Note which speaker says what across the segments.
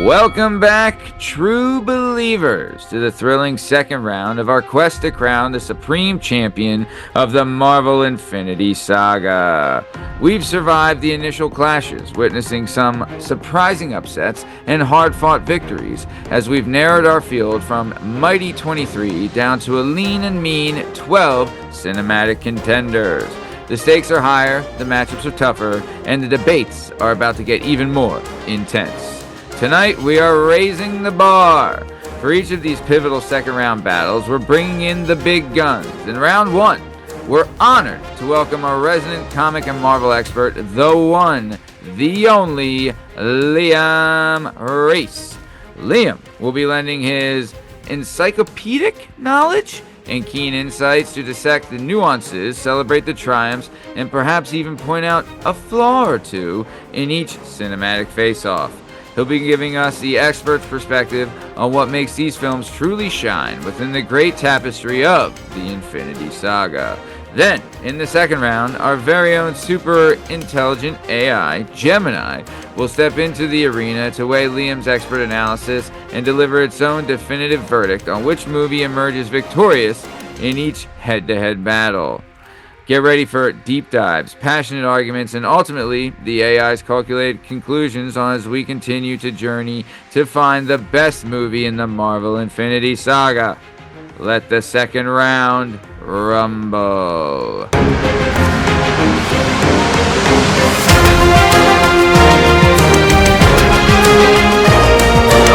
Speaker 1: Welcome back, true believers, to the thrilling second round of our quest to crown the supreme champion of the Marvel Infinity Saga. We've survived the initial clashes, witnessing some surprising upsets and hard-fought victories, as we've narrowed our field from mighty 23 down to a lean and mean 12 cinematic contenders. The stakes are higher, the matchups are tougher, and the debates are about to get even more intense. Tonight, we are raising the bar. For each of these pivotal second-round battles, we're bringing in the big guns. In round one, we're honored to welcome our resident comic and Marvel expert, the one, the only, Liam Reese. Liam will be lending his encyclopedic knowledge and keen insights to dissect the nuances, celebrate the triumphs, and perhaps even point out a flaw or two in each cinematic face-off. He'll be giving us the expert's perspective on what makes these films truly shine within the great tapestry of the Infinity Saga. Then, in the second round, our very own super intelligent AI, Gemini, will step into the arena to weigh Liam's expert analysis and deliver its own definitive verdict on which movie emerges victorious in each head-to-head battle. Get ready for deep dives, passionate arguments, and ultimately, the AI's calculated conclusions on as we continue to journey to find the best movie in the Marvel Infinity Saga. Let the second round rumble.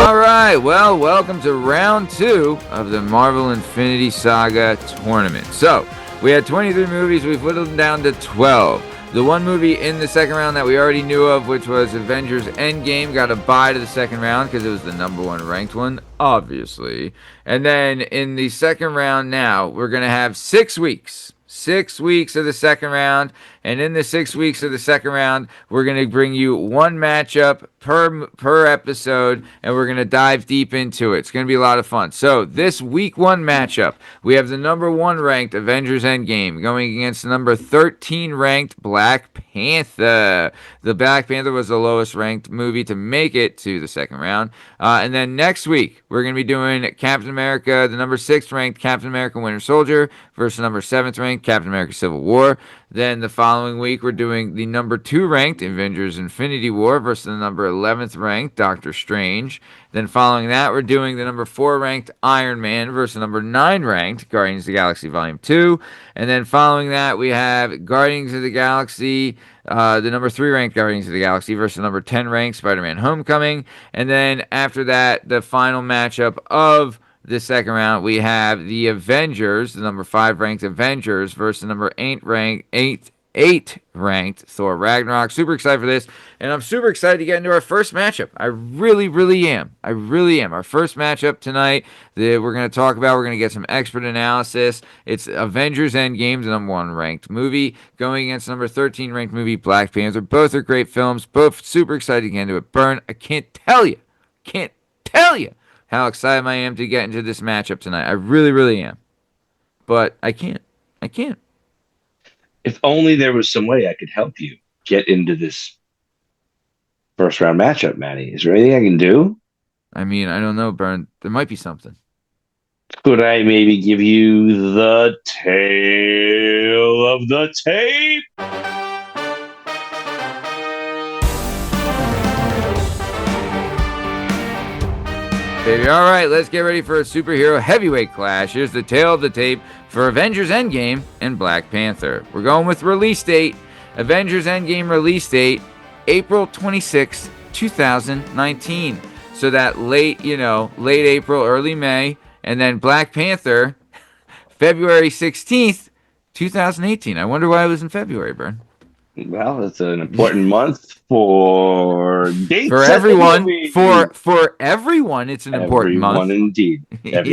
Speaker 1: Alright, well, welcome to round 2 of the Marvel Infinity Saga tournament. So, we had 23 movies, we've whittled them down to 12. The one movie in the second round that we already knew of, which was Avengers Endgame, got a bye to the second round because it was the number one ranked one, obviously. And then in the second round now, we're going to have 6 weeks. 6 weeks of the second round, and in the 6 weeks of the second round, we're going to bring you one matchup per episode, and we're going to dive deep into it. It's going to be a lot of fun. So this week 1 matchup, we have the number 1 ranked Avengers Endgame going against the number 13 ranked Black Panther. The Black Panther was the lowest ranked movie to make it to the second round. And then next week, we're going to be doing Captain America, the number 6th ranked Captain America Winter Soldier versus number 7th ranked Captain America Civil War. Then the following week, we're doing the number 2 ranked Avengers Infinity War versus the number 11th ranked Doctor Strange. Then following that, we're doing the number 4 ranked Iron Man versus the number 9 ranked Guardians of the Galaxy Volume 2. And then following that, we have Guardians of the Galaxy, the number 3 ranked Guardians of the Galaxy versus the number 10 ranked Spider-Man Homecoming. And then after that, the final matchup of the second round, we have the Avengers, the number 5 ranked Avengers versus the number 8 ranked Thor Ragnarok. Super excited for this, and I'm super excited to get into our first matchup. I really am. Our first matchup tonight that we're going to talk about, we're going to get some expert analysis. It's Avengers Endgame, the number 1 ranked movie, going against number 13 ranked movie Black Panther. Both are great films, both super excited to get into it. Burn, I can't tell you how excited I am to get into this matchup tonight. I really am. But I can't.
Speaker 2: If only there was some way I could help you get into this first round matchup, Maddie. Is there anything I can do?
Speaker 1: I mean, I don't know, Bern. There might be something.
Speaker 2: Could I maybe give you the tail of the tape?
Speaker 1: Baby, all right, let's get ready for a superhero heavyweight clash. Here's the tail of the tape for Avengers Endgame and Black Panther. We're going with release date. Avengers Endgame release date, April 26, 2019. So that late April, early May. And then Black Panther, February 16th, 2018. I wonder why it was in February, Bern.
Speaker 2: Well, it's an important month for dates
Speaker 1: for everyone. For everyone, it's an important month.
Speaker 2: Everyone indeed.
Speaker 1: And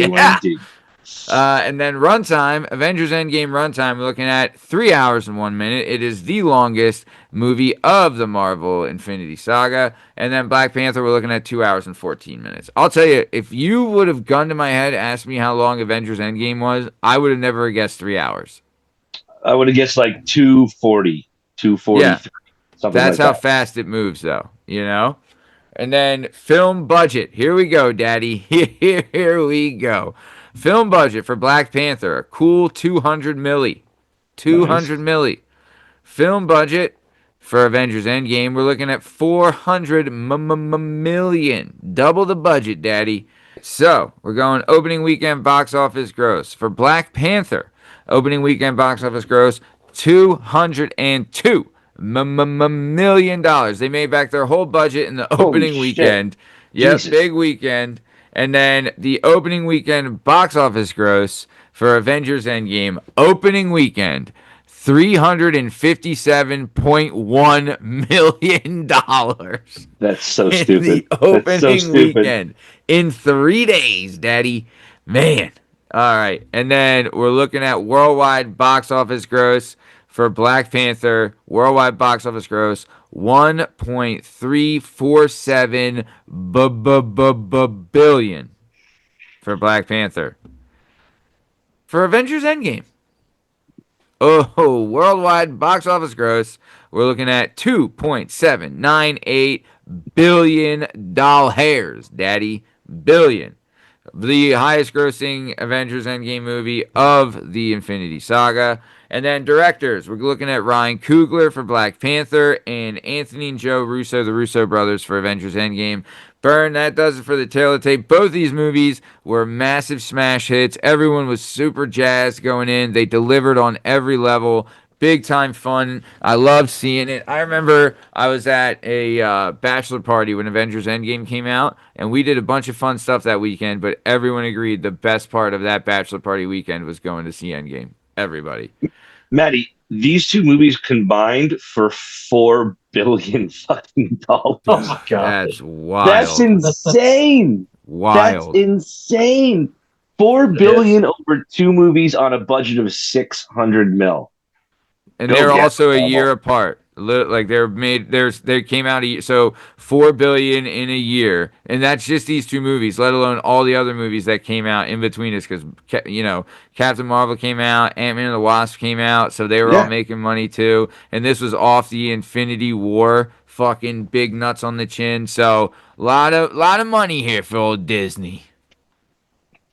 Speaker 1: then runtime, Avengers Endgame runtime, we're looking at 3 hours and 1 minute. It is the longest movie of the Marvel Infinity Saga. And then Black Panther, we're looking at 2 hours and 14 minutes. I'll tell you, if you would have gone to my head, asked me how long Avengers Endgame was, I would have never guessed 3 hours.
Speaker 2: I would have guessed like 2:40. 2:43.
Speaker 1: Yeah. That's like how fast it moves, though, you know? And then film budget. Here we go, Daddy. Here we go. Film budget for Black Panther. A cool 200 milli.
Speaker 2: Nice.
Speaker 1: 200 milli. Film budget for Avengers Endgame. We're looking at 400 million. Double the budget, Daddy. So we're going opening weekend box office gross for Black Panther. Opening weekend box office gross 202 million dollars. They made back their whole budget in the
Speaker 2: Holy
Speaker 1: opening
Speaker 2: shit.
Speaker 1: weekend. Yep,
Speaker 2: Jesus.
Speaker 1: big weekend. And then the opening weekend box office gross for Avengers Endgame opening weekend $357.1 million
Speaker 2: That's so
Speaker 1: in the
Speaker 2: stupid. That's so
Speaker 1: opening
Speaker 2: stupid.
Speaker 1: weekend in 3 days, Daddy. Man. All right. And then we're looking at worldwide box office gross for Black Panther. Worldwide box office gross 1.347 billion for Black Panther. For Avengers Endgame. Oh, worldwide box office gross, we're looking at $2.798 billion, Daddy. Billion. The highest grossing Avengers Endgame movie of the Infinity Saga. And then directors, we're looking at Ryan Coogler for Black Panther and Anthony and Joe Russo, the Russo brothers, for Avengers Endgame. Burn, that does it for the tail of the tape. Both these movies were massive smash hits. Everyone was super jazzed going in. They delivered on every level. Big time fun. I loved seeing it. I remember I was at a bachelor party when Avengers Endgame came out, and we did a bunch of fun stuff that weekend, but everyone agreed the best part of that bachelor party weekend was going to see Endgame. Everybody.
Speaker 2: Maddie, these two movies combined for 4 billion fucking
Speaker 3: Oh
Speaker 2: dollars.
Speaker 3: my god.
Speaker 1: That's
Speaker 2: That's
Speaker 1: wild.
Speaker 2: insane. That's
Speaker 1: Wild.
Speaker 2: insane. Four
Speaker 3: It is.
Speaker 2: billion over two movies on a budget of 600 mil.
Speaker 1: And
Speaker 2: Go
Speaker 1: they're
Speaker 2: get
Speaker 1: also a year
Speaker 2: Marvel.
Speaker 1: apart. Like they're made. They came out so 4 billion in a year, and that's just these two movies. Let alone all the other movies that came out in between us, because Captain Marvel came out, Ant-Man and the Wasp came out, so they were all
Speaker 2: Yeah,
Speaker 1: making money too. And this was off the Infinity War, fucking big nuts on the chin. So lot of money here for old Disney.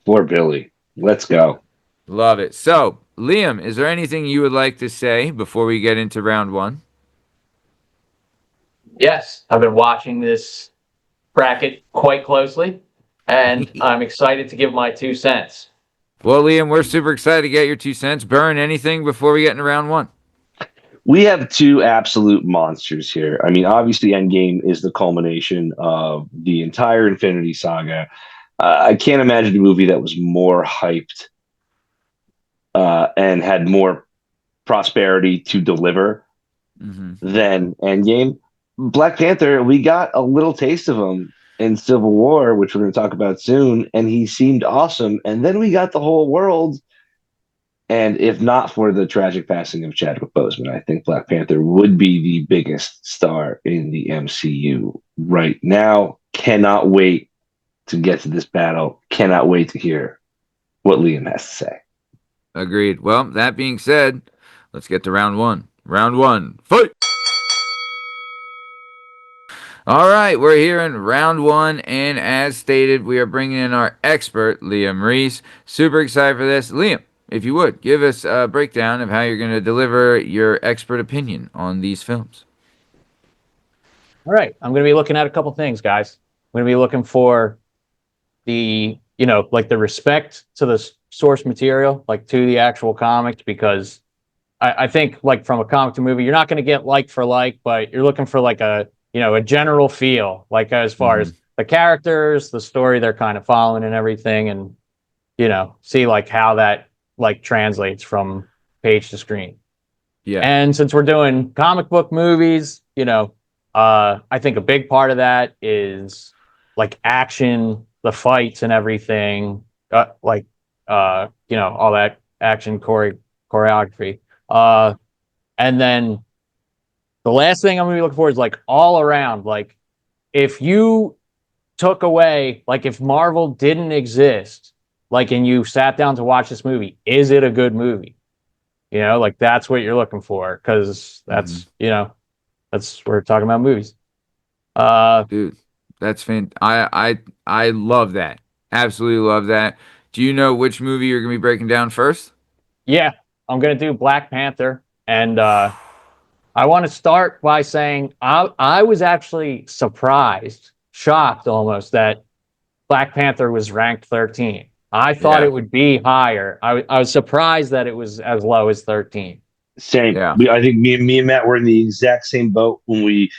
Speaker 2: 4 billion. Let's go.
Speaker 1: Love it. So Liam, is there anything you would like to say before we get into round one?
Speaker 3: Yes, I've been watching this bracket quite closely, and I'm excited to give my 2 cents.
Speaker 1: Well, Liam, we're super excited to get your 2 cents. Burn anything before we get into round one?
Speaker 2: We have two absolute monsters here. I mean, obviously, Endgame is the culmination of the entire Infinity Saga. I can't imagine a movie that was more hyped and had more prosperity to deliver
Speaker 1: Mm-hmm.
Speaker 2: than Endgame. Black Panther, we got a little taste of him in Civil War, which we're going to talk about soon, and he seemed awesome. And then we got the whole world. And if not for the tragic passing of Chadwick Boseman, I think Black Panther would be the biggest star in the MCU right now. Cannot wait to get to this battle. Cannot wait to hear what Liam has to say.
Speaker 1: Agreed. Well, that being said, let's get to round one. Round one, fight! All right, we're here in round one, and as stated, we are bringing in our expert, Liam Reese. Super excited for this. Liam, if you would, give us a breakdown of how you're going to deliver your expert opinion on these films.
Speaker 3: All right, I'm going to be looking at a couple things, guys. I'm going to be looking for like the respect to the source material, like to the actual comics, because I think like from a comic to movie, you're not going to get like for like, but you're looking for like a general feel, like as far
Speaker 1: Mm-hmm.
Speaker 3: as the characters, the story they're kind of following and everything, and see like how that like translates from page to screen.
Speaker 1: Yeah.
Speaker 3: And since we're doing comic book movies, I think a big part of that is like action, the fights and everything, all that action choreography. And then the last thing I'm going to be looking for is like all around, like if you took away, like if Marvel didn't exist, like, and you sat down to watch this movie, is it a good movie? Like that's what you're looking for, because that's,
Speaker 1: Mm-hmm.
Speaker 3: that's we're talking about movies.
Speaker 1: Dude, That's I love that. Absolutely love that. Do you know which movie you're gonna be breaking down first?
Speaker 3: Yeah, I'm gonna do Black Panther, and I want to start by saying I was actually surprised, shocked almost that Black Panther was ranked 13. I thought it
Speaker 1: Yeah.
Speaker 3: would be higher. I was surprised that it was as low as 13.
Speaker 2: Same.
Speaker 1: Yeah.
Speaker 2: I think me and Matt were in the exact same boat when we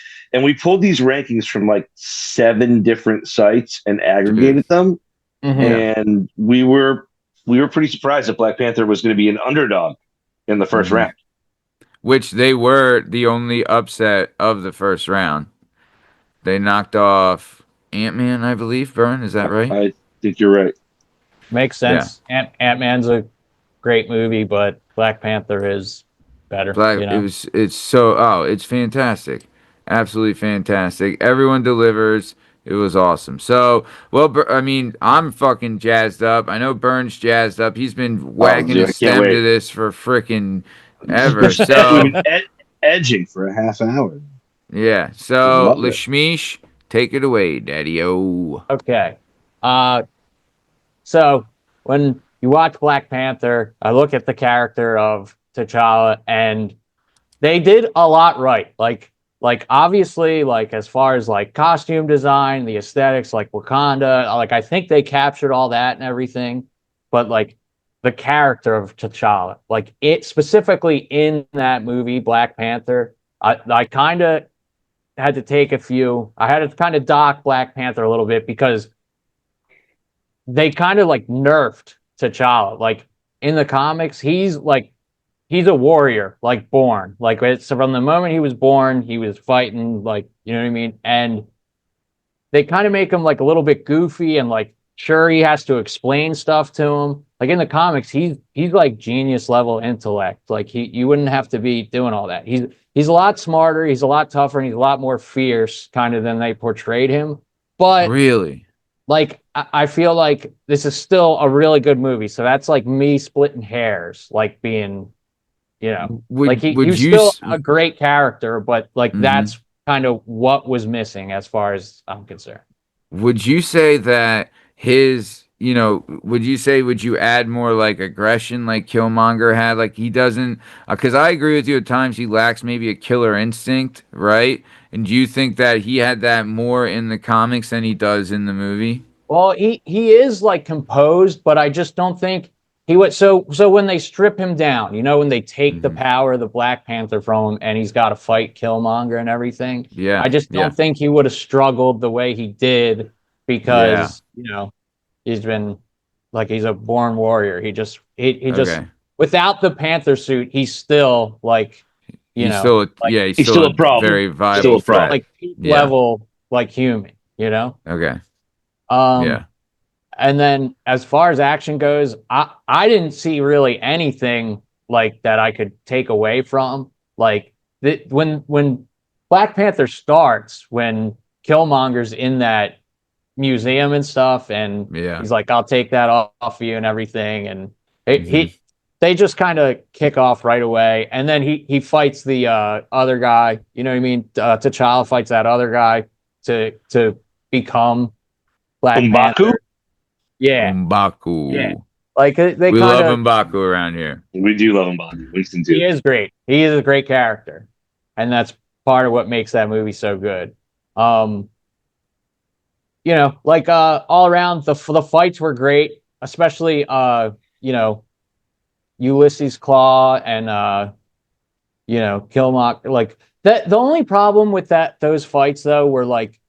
Speaker 2: pulled these rankings from like 7 different sites and
Speaker 1: Dude.
Speaker 2: aggregated them,
Speaker 3: Mm-hmm.
Speaker 1: Yeah.
Speaker 2: and we were pretty surprised that Black Panther was going to be an underdog in the first
Speaker 1: hmm
Speaker 2: round.
Speaker 1: Which they were the only upset of the first round. They knocked off Ant-Man, I believe. Burn, is that right?
Speaker 2: I think you're right.
Speaker 3: Makes
Speaker 1: Yeah.
Speaker 3: sense. Ant-Man's a great movie, but Black Panther is better,
Speaker 1: Black.
Speaker 3: you know?
Speaker 1: It's so. Oh, it's fantastic. Absolutely fantastic. Everyone delivers. It was awesome. So, well, I mean, I'm fucking jazzed up. I know Burns jazzed up. He's been
Speaker 2: Oh,
Speaker 1: whacking
Speaker 2: dude,
Speaker 1: his
Speaker 2: I can't
Speaker 1: stem to
Speaker 2: wait.
Speaker 1: this for freaking
Speaker 2: We've
Speaker 1: ever.
Speaker 2: been
Speaker 1: So,
Speaker 2: edging for a half hour.
Speaker 1: yeah.
Speaker 2: I
Speaker 1: So,
Speaker 2: love it.
Speaker 1: Lashmish, take it away, Daddy O.
Speaker 3: Okay. Uh, so when you watch Black Panther, I look at the character of T'Challa, and they did a lot right. Like obviously, like as far as like costume design, the aesthetics, like Wakanda, like I think they captured all that and everything. But like the character of T'Challa, like it specifically in that movie, Black Panther, I kind of had to take a few. I had to kind of dock Black Panther a little bit because they kind of like nerfed T'Challa. Like in the comics, he's a warrior, like born. Like it's from the moment he was born, he was fighting, like you know what I mean. And they kind of make him like a little bit goofy and like sure he has to explain stuff to him. Like in the comics, he's like genius level intellect. Like he you wouldn't have to be doing all that. He's a lot smarter, he's a lot tougher, and he's a lot more fierce kind of than they portrayed him. But
Speaker 1: Really?
Speaker 3: like I feel like this is still a really good movie. So that's like me splitting hairs, like being, you know, like he
Speaker 1: Would
Speaker 3: was
Speaker 1: you?
Speaker 3: still a great character, but like
Speaker 1: Mm-hmm.
Speaker 3: that's kind of what was missing as far as I'm concerned.
Speaker 1: Would you say that his, would you say, would you add more like aggression like Killmonger had? Like he doesn't, because I agree with you at times he lacks maybe a killer instinct, right? And do you think that he had that more in the comics than he does in the movie?
Speaker 3: Well, he is like composed, but I just don't think he would. So when they strip him down, you know, when they take the
Speaker 1: hmm
Speaker 3: power of the Black Panther from him, and he's got to fight Killmonger and everything, I
Speaker 1: Yeah,
Speaker 3: just
Speaker 1: yeah,
Speaker 3: don't think he would have struggled the way he did
Speaker 1: yeah.
Speaker 3: because you know he's been like he's a born warrior. He just
Speaker 1: Okay.
Speaker 3: without the Panther suit, he's still like you
Speaker 1: He's
Speaker 3: know
Speaker 1: still,
Speaker 3: like
Speaker 1: yeah, he's
Speaker 2: He's
Speaker 1: still
Speaker 2: still
Speaker 1: a
Speaker 2: a problem.
Speaker 1: very
Speaker 2: Still
Speaker 1: viable
Speaker 2: a problem.
Speaker 1: threat.
Speaker 3: like peak
Speaker 1: Yeah.
Speaker 3: level like human, you know.
Speaker 1: Okay.
Speaker 3: Um,
Speaker 1: Yeah.
Speaker 3: and then as far as action goes, I didn't see really anything like that I could take away from. Like when Black Panther starts, when Killmonger's in that museum and stuff, and
Speaker 1: Yeah.
Speaker 3: he's like, "I'll take that off of you" and everything, and
Speaker 1: hmm
Speaker 3: he they just kind of kick off right away, and then he fights the other guy. You know what I mean? T'Challa fights that other guy to become Black
Speaker 2: Umbaku?
Speaker 3: Panther. Yeah,
Speaker 1: Umbaku.
Speaker 3: yeah. Like they
Speaker 1: We
Speaker 3: kind
Speaker 1: love
Speaker 3: of
Speaker 1: Umbaku around here.
Speaker 2: We do love Umbaku. Winston
Speaker 3: he
Speaker 2: too.
Speaker 3: is great. He is a great character, and that's part of what makes that movie so good. Um, you know, like all around the fights were great, especially you know, Ulysses Claw and you know, Killmonger. Like that. The only problem with those fights though were like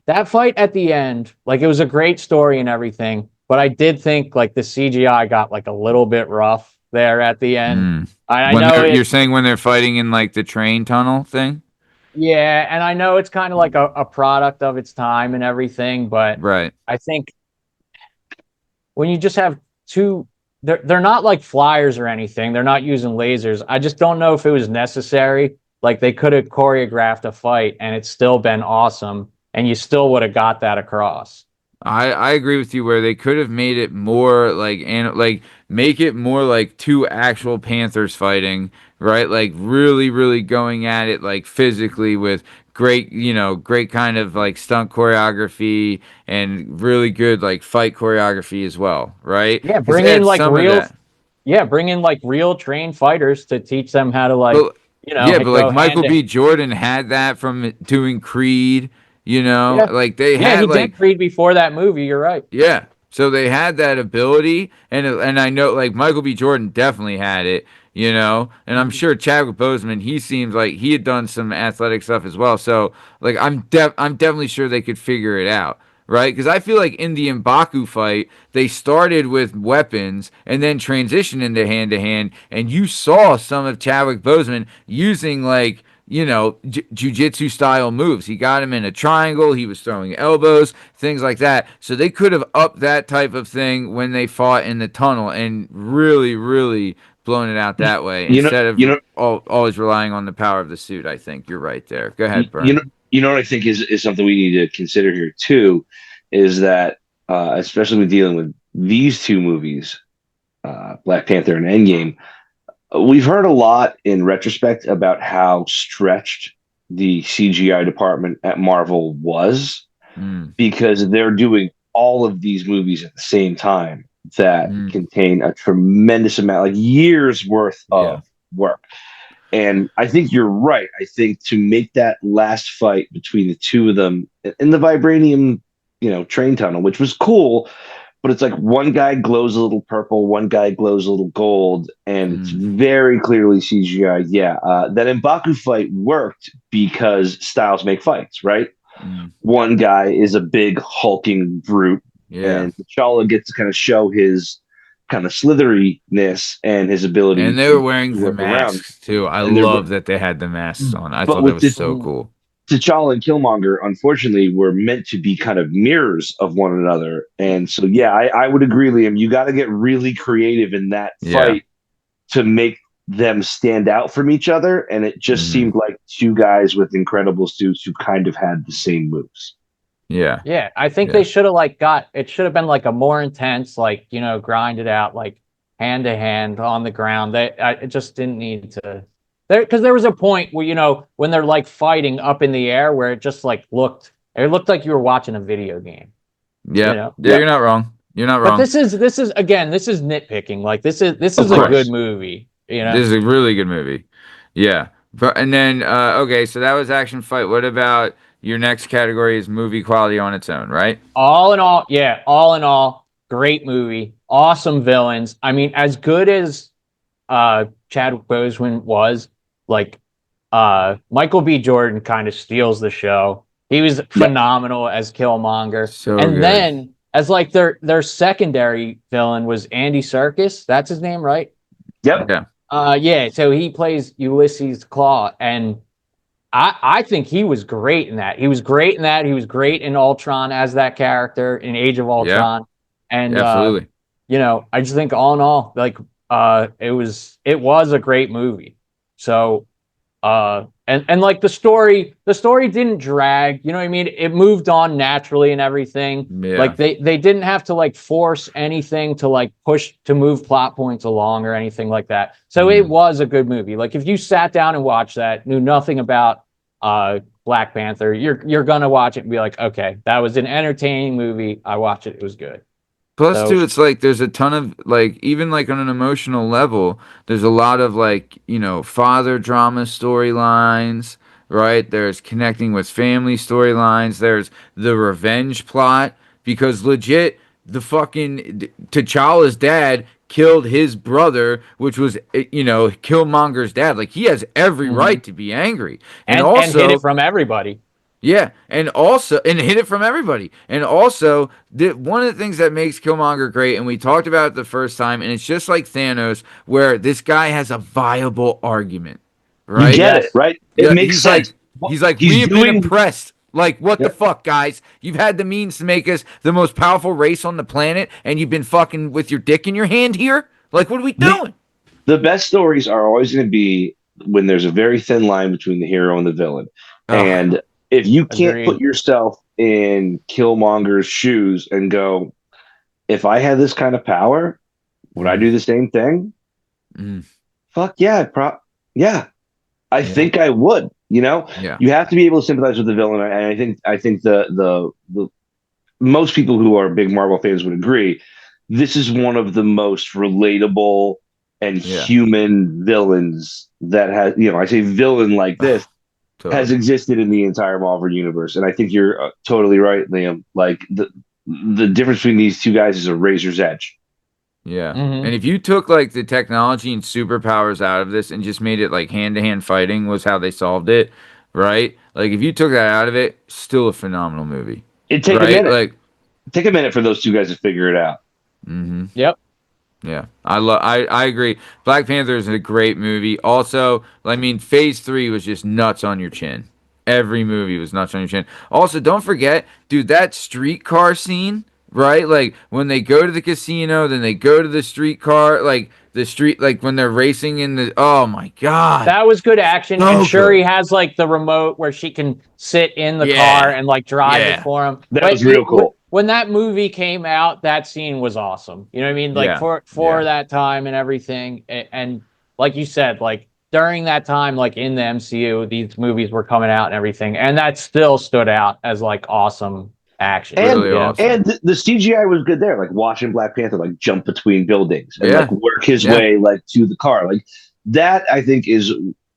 Speaker 3: that fight at the end. Like it was a great story and everything, but I did think like the CGI got like a little bit rough there at the end.
Speaker 1: Mm.
Speaker 3: I
Speaker 1: When
Speaker 3: know
Speaker 1: you're
Speaker 3: it.
Speaker 1: saying when they're fighting in like the train tunnel thing?
Speaker 3: Yeah, and I know it's kind of like a product of its time and everything, but
Speaker 1: Right.
Speaker 3: I think when you just have two, they're not like flyers or anything. They're not using lasers. I just don't know if it was necessary. Like they could have choreographed a fight and it's still been awesome, and you still would have got that across.
Speaker 1: I agree with you where they could have made it more like and like make it more like two actual Panthers fighting, right? Like really, really going at it like physically with great, great kind of like stunt choreography and really good like fight choreography as well, right?
Speaker 3: Yeah,
Speaker 1: Because they
Speaker 3: bring in
Speaker 1: had
Speaker 3: like
Speaker 1: some of
Speaker 3: real,
Speaker 1: that.
Speaker 3: yeah, bring in like real trained fighters to teach them how to like,
Speaker 1: But yeah, but like
Speaker 3: go hand
Speaker 1: Michael
Speaker 3: in.
Speaker 1: B. Jordan had that from doing Creed,
Speaker 3: Yeah,
Speaker 1: like they
Speaker 3: yeah, he
Speaker 1: had
Speaker 3: did
Speaker 1: like
Speaker 3: Creed before that movie. You're right.
Speaker 1: yeah. So they had that ability, and I know like Michael B. Jordan definitely had it, and I'm
Speaker 3: Mhm.
Speaker 1: sure Chadwick Boseman, he seems like he had done some athletic stuff as well. So like I'm definitely sure they could figure it out, right? Because I feel like in the M'Baku fight, they started with weapons and then transitioned into hand to hand, and you saw some of Chadwick Boseman using like jujitsu style moves. He got him in a triangle. He was throwing elbows, things like that. So they could have upped that type of thing when they fought in the tunnel and really, really blown it out that way
Speaker 2: You know,
Speaker 1: instead
Speaker 2: you
Speaker 1: of
Speaker 2: know,
Speaker 1: always relying on the power of the suit. I think you're right there. Go
Speaker 2: you,
Speaker 1: ahead,
Speaker 2: you
Speaker 1: Bern.
Speaker 2: know, you know what I think is something we need to consider here too, is that especially with dealing with these two movies, Black Panther and Endgame, we've heard a lot in retrospect about how stretched the CGI department at Marvel was
Speaker 1: Mm,
Speaker 2: because they're doing all of these movies at the same time that
Speaker 1: mm,
Speaker 2: contain a tremendous amount, like years worth
Speaker 1: yeah.
Speaker 2: of work. And I think you're right. I think to make that last fight between the two of them in the vibranium, train tunnel, which was cool, but it's like one guy glows a little purple, one guy glows a little gold, and it's
Speaker 1: Mm,
Speaker 2: very clearly CGI. Yeah, that M'Baku fight worked because styles make fights, right?
Speaker 1: mm,
Speaker 2: One guy is a big hulking brute,
Speaker 1: yeah.
Speaker 2: and T'Challa gets to kind of show his kind of slitheriness and his ability
Speaker 1: And they were
Speaker 2: to
Speaker 1: wearing the
Speaker 2: work around.
Speaker 1: masks too. I
Speaker 2: And they're,
Speaker 1: love that they had the masks on. I
Speaker 2: but
Speaker 1: thought that
Speaker 2: with
Speaker 1: was
Speaker 2: the
Speaker 1: so
Speaker 3: Mhm.
Speaker 1: cool.
Speaker 2: T'Challa and Killmonger, unfortunately, were meant to be kind of mirrors of one another. And so, yeah, I would agree, Liam. You got to get really creative in that
Speaker 1: Yeah.
Speaker 2: fight to make them stand out from each other. And it just
Speaker 1: Hmm.
Speaker 2: seemed like two guys with incredible suits who kind of had the same moves.
Speaker 1: Yeah.
Speaker 3: Yeah, I think they
Speaker 1: Yeah.
Speaker 3: should have like got it should have been like a more intense, like grinded out, like hand to hand on the ground. It just didn't need to there because there was a point where when they're like fighting up in the air where it looked like you were watching a video game. You
Speaker 1: Yep.
Speaker 3: know,
Speaker 1: Yeah,
Speaker 2: Yep,
Speaker 1: you're not wrong. You're not
Speaker 3: but
Speaker 1: wrong.
Speaker 3: this is nitpicking. Like this
Speaker 2: of
Speaker 3: is a good
Speaker 2: course.
Speaker 3: movie.
Speaker 1: This is a really good movie. Yeah. But and then okay, so that was action fight. What about your next category is movie quality on its own, right?
Speaker 3: All in all, yeah, all in all, great movie, awesome villains. I mean, as good as Chadwick Boseman was, like Michael B. Jordan kind of steals the show. He was
Speaker 2: Yep,
Speaker 3: phenomenal as Killmonger.
Speaker 1: So
Speaker 3: And
Speaker 1: good.
Speaker 3: then as like their secondary villain was Andy Serkis. That's his name, right?
Speaker 2: yep.
Speaker 1: Yeah.
Speaker 3: Yeah, so he plays Ulysses Claw, and I think he was great in that. He was great in that. He was great in Ultron as that character in Age of
Speaker 1: Yeah.
Speaker 3: Ultron. And
Speaker 1: Absolutely.
Speaker 3: I just think all in all, like it was a great movie. So and like the story didn't drag, you know what I mean? It moved on naturally and everything.
Speaker 1: Yeah.
Speaker 3: Like they didn't have to like force anything to like push to move plot points along or anything like that. So it
Speaker 1: Mm.
Speaker 3: was a good movie. Like if you sat down and watched that, knew nothing about Black Panther, you're gonna watch it and be like, okay, that was an entertaining movie. I watched it, it was good.
Speaker 1: Plus,
Speaker 3: So
Speaker 1: too, it's like there's a ton of like even like on an emotional level, there's a lot of like father drama storylines, right? There's connecting with family storylines. There's the revenge plot because legit the fucking T'Challa's dad killed his brother, which was Killmonger's dad. Like he has every
Speaker 3: mhm.
Speaker 1: right to be angry, and
Speaker 3: And hid it
Speaker 1: also
Speaker 3: from everybody.
Speaker 1: yeah, and hit it from everybody. And also, one of the things that makes Killmonger great, and we talked about it the first time, and it's just like Thanos, where this guy has a viable argument,
Speaker 2: You
Speaker 1: right?
Speaker 2: get it,
Speaker 3: Yes.
Speaker 2: right? It
Speaker 1: Yeah,
Speaker 2: makes sense.
Speaker 1: he's like, we
Speaker 2: He's
Speaker 1: have been
Speaker 2: doing.
Speaker 1: oppressed. Like, what the
Speaker 2: Yep.
Speaker 1: fuck, guys? You've had the means to make us the most powerful race on the planet, and you've been fucking with your dick in your hand here. Like, what are we
Speaker 2: The
Speaker 1: doing?
Speaker 2: the best stories are always going to be when there's a very thin line between the hero and the villain.
Speaker 1: Ugh,
Speaker 2: And if you can't put
Speaker 3: Agreed.
Speaker 2: yourself in Killmonger's shoes and go, if I had this kind of power, would I
Speaker 1: mm,
Speaker 2: do the same thing?
Speaker 1: mm,
Speaker 2: Fuck yeah, yeah. I
Speaker 3: Yeah.
Speaker 2: think I would.
Speaker 1: Yeah.
Speaker 2: You have to be able to sympathize with the villain, and I think the most people who are big Marvel fans would agree. This is one of the most relatable and
Speaker 1: Yeah.
Speaker 2: human villains that has, I say villain like this has
Speaker 1: Totally.
Speaker 2: existed in the entire Marvel universe. And I think you're totally right, Liam. Like the difference between these two guys is a razor's edge.
Speaker 1: Yeah.
Speaker 3: Hmm.
Speaker 1: And if you took like the technology and superpowers out of this and just made it like hand-to-hand fighting was how they solved it, right? Like if you took that out of it, still a phenomenal movie.
Speaker 2: It'd take a
Speaker 1: Right?
Speaker 2: minute.
Speaker 1: Like
Speaker 2: Take a minute for those two guys to figure it out.
Speaker 1: mhm.
Speaker 3: Yep.
Speaker 1: Yeah, I agree. Black Panther is a great movie. Also, I mean, Phase 3 was just nuts on your chin. Every movie was nuts on your chin. Also, don't forget, dude, that streetcar scene, right? Like when they go to the casino, then they go to the streetcar, like the street, like when they're racing in the. Oh my God,
Speaker 3: That was good action. And
Speaker 1: so
Speaker 3: Shuri
Speaker 1: good.
Speaker 3: has like the remote where she can sit in the car
Speaker 1: Yeah,
Speaker 3: and like drive it
Speaker 1: yeah,
Speaker 3: for him.
Speaker 2: That
Speaker 3: But
Speaker 2: was real cool.
Speaker 3: when that movie came out, that scene was awesome. You know what I mean? Like
Speaker 1: yeah,
Speaker 3: for
Speaker 1: yeah.
Speaker 3: that time and everything. And like you said, like during that time, like in the MCU, these movies were coming out and everything, and that still stood out as like awesome action.
Speaker 2: And
Speaker 1: Really
Speaker 3: You know?
Speaker 1: awesome.
Speaker 2: the CGI was good there, like watching Black Panther like jump between buildings and like
Speaker 1: Yeah,
Speaker 2: work his
Speaker 1: yeah.
Speaker 2: way like to the car. Like that, I think is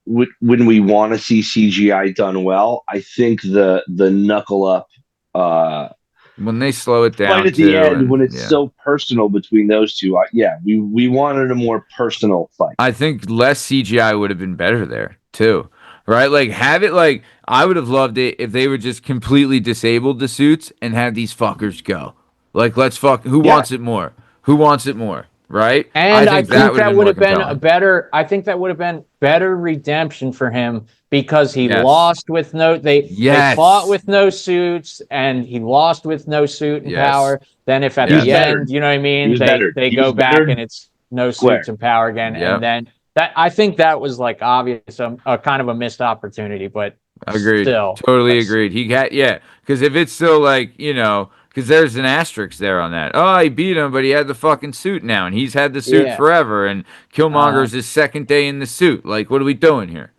Speaker 2: when we want to see CGI done well. I think the knuckle up uh,
Speaker 1: When they slow it
Speaker 2: fight
Speaker 1: down
Speaker 2: at the
Speaker 1: too,
Speaker 2: end
Speaker 1: and
Speaker 2: when it's
Speaker 1: yeah.
Speaker 2: so personal between those two. Yeah, we wanted a more personal fight.
Speaker 1: I think less CGI would have been better there too. Right? Like have it like I would have loved it if they would just completely disabled the suits and had these fuckers go. Like let's fuck who
Speaker 2: Yeah,
Speaker 1: wants it more? Who wants it more? Right? I
Speaker 3: And I
Speaker 1: think that
Speaker 3: think
Speaker 1: would have
Speaker 3: that
Speaker 1: been
Speaker 3: would
Speaker 1: more
Speaker 3: have been a
Speaker 1: compelling.
Speaker 3: better. I think that would have been better redemption for him because he
Speaker 1: Yes.
Speaker 3: lost with no. They fought
Speaker 1: Yes.
Speaker 3: with no suits, and he lost with no suit and
Speaker 1: Yes.
Speaker 3: power. Then if at
Speaker 2: he was
Speaker 3: the
Speaker 1: Yes.
Speaker 2: better.
Speaker 3: end, you know what I
Speaker 2: He
Speaker 3: mean,
Speaker 2: was better.
Speaker 3: they
Speaker 2: He
Speaker 3: go
Speaker 2: was
Speaker 3: back
Speaker 2: better
Speaker 3: and it's no suits
Speaker 2: square.
Speaker 3: and power again, and
Speaker 1: Yep.
Speaker 3: then that I think that was like obvious, a kind of a missed opportunity, but
Speaker 1: Agreed.
Speaker 3: still,
Speaker 1: Totally
Speaker 3: that's
Speaker 1: agreed. He got yeah, because if it's still like because there's an asterisk there on that. Oh, he beat him, but he had the fucking suit now, and he's had the suit
Speaker 3: yeah,
Speaker 1: forever. And
Speaker 3: uh,
Speaker 1: Killmonger's his second day in the suit. Like, what are we doing here?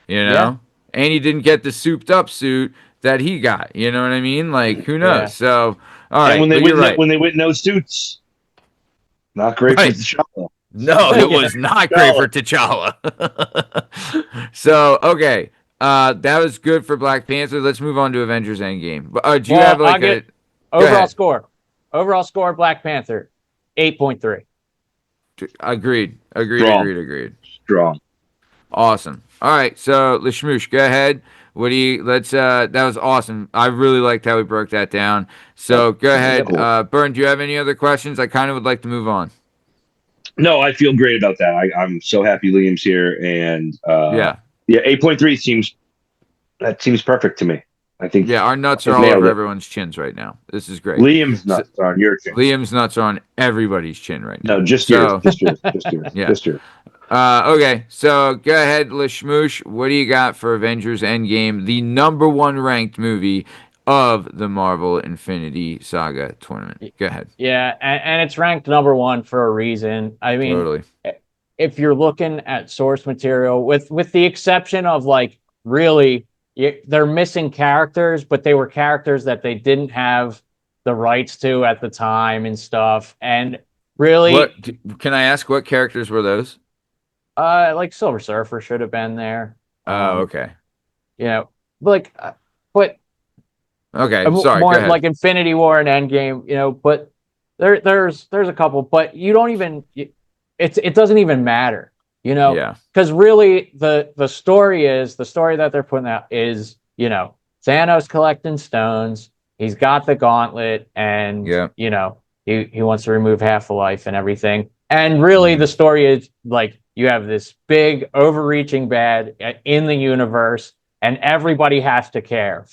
Speaker 1: You
Speaker 3: yeah,
Speaker 1: know? And he didn't get the souped up suit that he got. You know what I mean? Like, who knows?
Speaker 3: yeah.
Speaker 1: So, all
Speaker 2: And
Speaker 1: right, but you're right.
Speaker 2: when they went no suits, not great for
Speaker 1: Right.
Speaker 2: T'Challa.
Speaker 1: No, it
Speaker 3: Yeah.
Speaker 1: was not great
Speaker 2: T'Challa.
Speaker 1: for T'Challa. So, okay. That was good for Black Panther. Let's move on to Avengers Endgame. But do you have
Speaker 3: Well, I'll
Speaker 1: like a
Speaker 3: get
Speaker 1: go
Speaker 3: overall
Speaker 1: ahead.
Speaker 3: score. Overall score, Black Panther, 8.3.
Speaker 1: Agreed. Agreed.
Speaker 2: Strong,
Speaker 1: Agreed. Agreed.
Speaker 2: strong.
Speaker 1: Awesome. All right. So, Lashmoosh, go ahead. What do you that was awesome. I really liked how we broke that down.
Speaker 2: That
Speaker 1: So go
Speaker 2: was really
Speaker 1: ahead.
Speaker 2: cool.
Speaker 1: Byrne, do you have any other questions? I kind of would like to move on.
Speaker 2: No, I feel great about that. I'm so happy Liam's here, and
Speaker 1: Yeah.
Speaker 2: yeah, 8.3 seems perfect to me. I think
Speaker 1: Yeah, our nuts are
Speaker 2: I've
Speaker 1: all
Speaker 2: nailed
Speaker 1: over
Speaker 2: it.
Speaker 1: everyone's chins right now. This is great.
Speaker 2: Liam's
Speaker 1: So,
Speaker 2: nuts are on your chin.
Speaker 1: Liam's nuts are on everybody's chin right
Speaker 2: No,
Speaker 1: now.
Speaker 2: just yours,
Speaker 1: So,
Speaker 2: just yours, just yours,
Speaker 1: yeah.
Speaker 2: just yours.
Speaker 1: Okay, so go ahead, Lashmoosh. What do you got for Avengers Endgame, the number one ranked movie of the Marvel Infinity Saga tournament? Go ahead.
Speaker 3: Yeah, and it's ranked number one for a reason. I mean,
Speaker 1: Totally.
Speaker 3: if you're looking at source material, with the exception of like really, they're missing characters, but they were characters that they didn't have the rights to at the time and stuff. And
Speaker 1: What
Speaker 3: really,
Speaker 1: can I ask? What characters were those?
Speaker 3: like Silver Surfer should have been there.
Speaker 1: Oh, okay.
Speaker 3: You know, like, but
Speaker 1: Okay, sorry. Go
Speaker 3: more
Speaker 1: ahead.
Speaker 3: like Infinity War and Endgame, but there's a couple, but you don't even it doesn't even matter,
Speaker 1: Yeah.
Speaker 3: because really the story that they're putting out is, Thanos collecting stones, he's got the gauntlet, and
Speaker 1: Yeah.
Speaker 3: he wants to remove half a life and everything. And really the story is like you have this big overreaching bad in the universe, and everybody has to care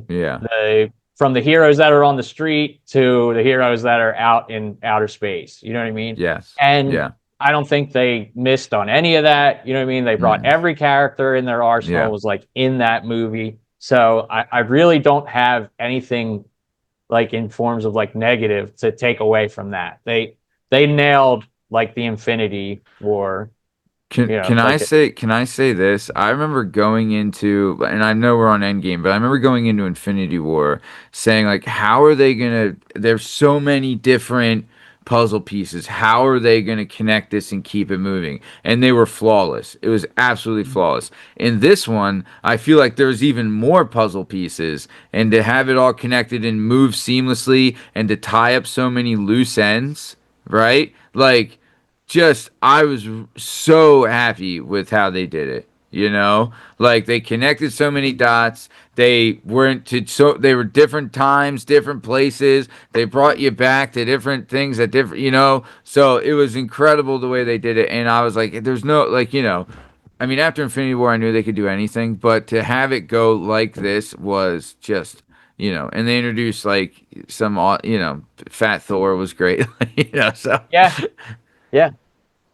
Speaker 1: Yeah.
Speaker 3: from the heroes that are on the street to the heroes that are out in outer space. You know what I mean?
Speaker 1: Yes.
Speaker 3: And
Speaker 1: Yeah.
Speaker 3: I don't think they missed on any of that. You know what I mean? They brought
Speaker 1: Mm.
Speaker 3: every character in their arsenal
Speaker 1: Yeah.
Speaker 3: was like in that movie. So I really don't have anything like in forms of like negative to take away from that. They nailed like the Infinity War You know,
Speaker 1: Can I
Speaker 3: like
Speaker 1: say this? I remember going into, and I know we're on Endgame, but I remember going into Infinity War saying like, how are they gonna? There's so many different puzzle pieces. How are they gonna connect this and keep it moving? And they were flawless. It was absolutely flawless. In this one, I feel like there's even more puzzle pieces, and to have it all connected and move seamlessly, and to tie up so many loose ends, right? Like just I was so happy with how they did it. You know, like they connected so many dots. They weren't to so they were different times, different places. They brought you back to different things at different, you know. So it was incredible the way they did it, and I was like, "There's no like, you know." I mean, after Infinity War, I knew they could do anything, but to have it go like this was just, you know. And they introduced like some, you know, Fat Thor was great, you know. So
Speaker 3: yeah, yeah.